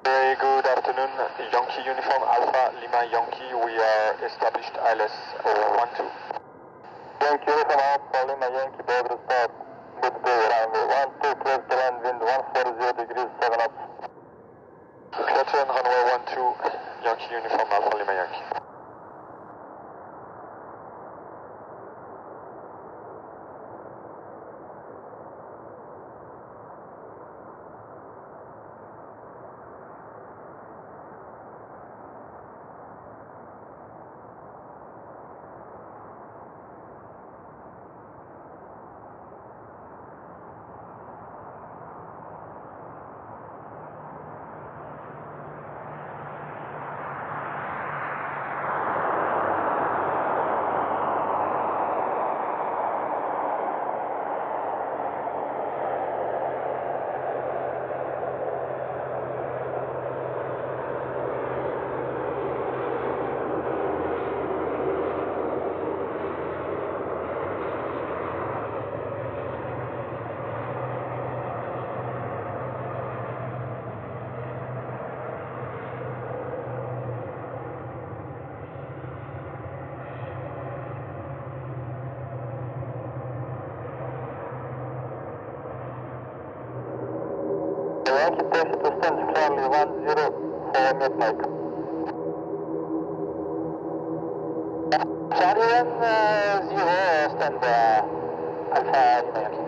Very good afternoon, Yankee Uniform Alpha Lima Yankee. We are established ILS 12. Yankee Uniform Alpha Lima Yankee, board start. Good day, runway 12, clear to land, wind 140 degrees, 7 knots. Clear to land, runway 12, Yankee Uniform Alpha Lima Yankee. Yankee taxi to stand Charlie 10 for midnight. Charlie 10 stand Alpha Lima Yankee.